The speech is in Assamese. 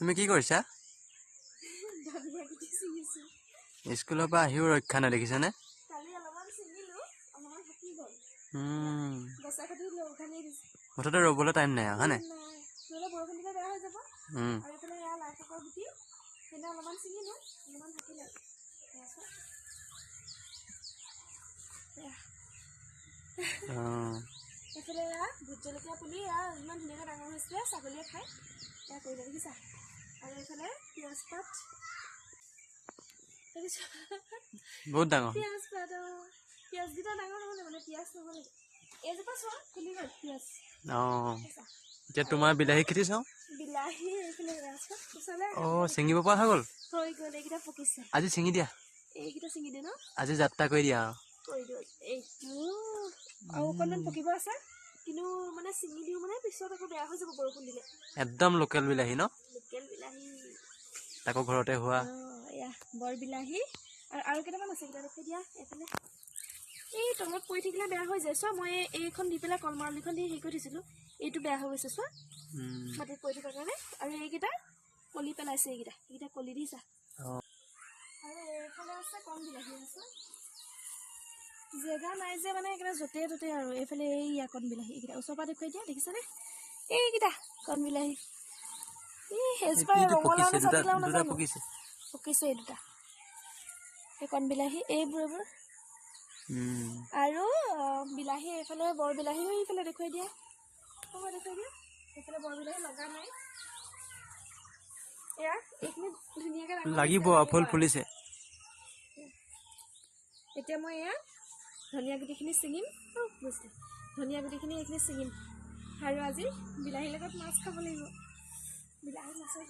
তুমি কি কৰিছা? স্কুলৰ পৰা আহিও ৰক্ষা নাই দেখিছানে? মুঠতে ৰ'বলৈ টাইম নাই হয়নে? এইফালে ভোট জলকীয়া পুলি ইমান ধুনীয়াকৈ ডাঙৰ হৈছে, ছাগলীয়ে খাই এয়া কৰিলে দেখিছা। আৰু এইফালে পিঁয়াজ পাত, বহুত ডাঙৰ পিঁয়াজ পাত পিঁয়াজকেইটা ডাঙৰ নহ'লে মানে পিঁয়াজ নহ'লে এইজোপা চোৱা ফুলি গ'ল পিঁয়াজ। এতিয়া তোমাৰ বিলাহী খেতি চাওঁ। বিলাহী এইফালে ছিঙিব পৰা হৈ গ'ল। হৈ গ'ল, এইকেইটা পকিছে। আজি ছিঙি দিয়া, এইকেইটা ছিঙি দিয়ে ন? আজি যাত্ৰা কৰি দিয়া কৰি দিওঁ। এইটো আৰু অকণমান পকিব আছে, কিন্তু মানে ছিঙি দিওঁ মানে পিছত আকৌ বেয়া হৈ যাব বৰষুণ দিলে। একদম লোকেল বিলাহী ন? লোকেল বিলাহী তাকো ঘৰতে হোৱা। এয়া বৰ বিলাহী আৰু কেইটামান আছে, কেইটা দেখুৱাই দিয়া। এইফালে এই তলত পৰি থাকিলে বেয়া হৈ যায়। চোৱা মই এইখন দি পেলাই কলমাৰলিখন দি হেৰি কৰি থৈছিলোঁ, এইটো বেয়া হৈ গৈছে চোৱা মাটিত পৰি থকাৰ কাৰণে। আৰু এইকেইটা কলি পেলাইছে, এইকেইটা কলি দিছা। আৰু এইফালে আছে কণ বিলাহী আছে, জেগা নাই যে মানে এইকেইটা য'তে ত'তে আৰু। এইফালে এইয়া কণ বিলাহী, এইকেইটা ওচৰৰ পৰা দেখুৱাই দিয়া, দেখিছানে? এইকেইটা কণ বিলাহী। সেইজোপা ৰঙালাও নে জাতিলাও নাজানো, পকিছে এই দুটা। এই কণ বিলাহী এইবোৰ আৰু বিলাহী এইফালে বৰ বিলাহীও এইফালে দেখুৱাই দিয়া, দেখুৱাই দিয়া। এইফালে বৰ বিলাহী লগা নাই, এয়া এইখিনি ধুনীয়াকৈ লাগিব, ফুল ফুলিছে। এতিয়া মই এয়া ধনিয়া গুটিখিনি ছিঙিম, ধনিয়া গুটিখিনি এইখিনি ছিঙিম। আৰু আজি বিলাহীৰ লগত মাছ খাব লাগিব, বিলাহী মাছৰ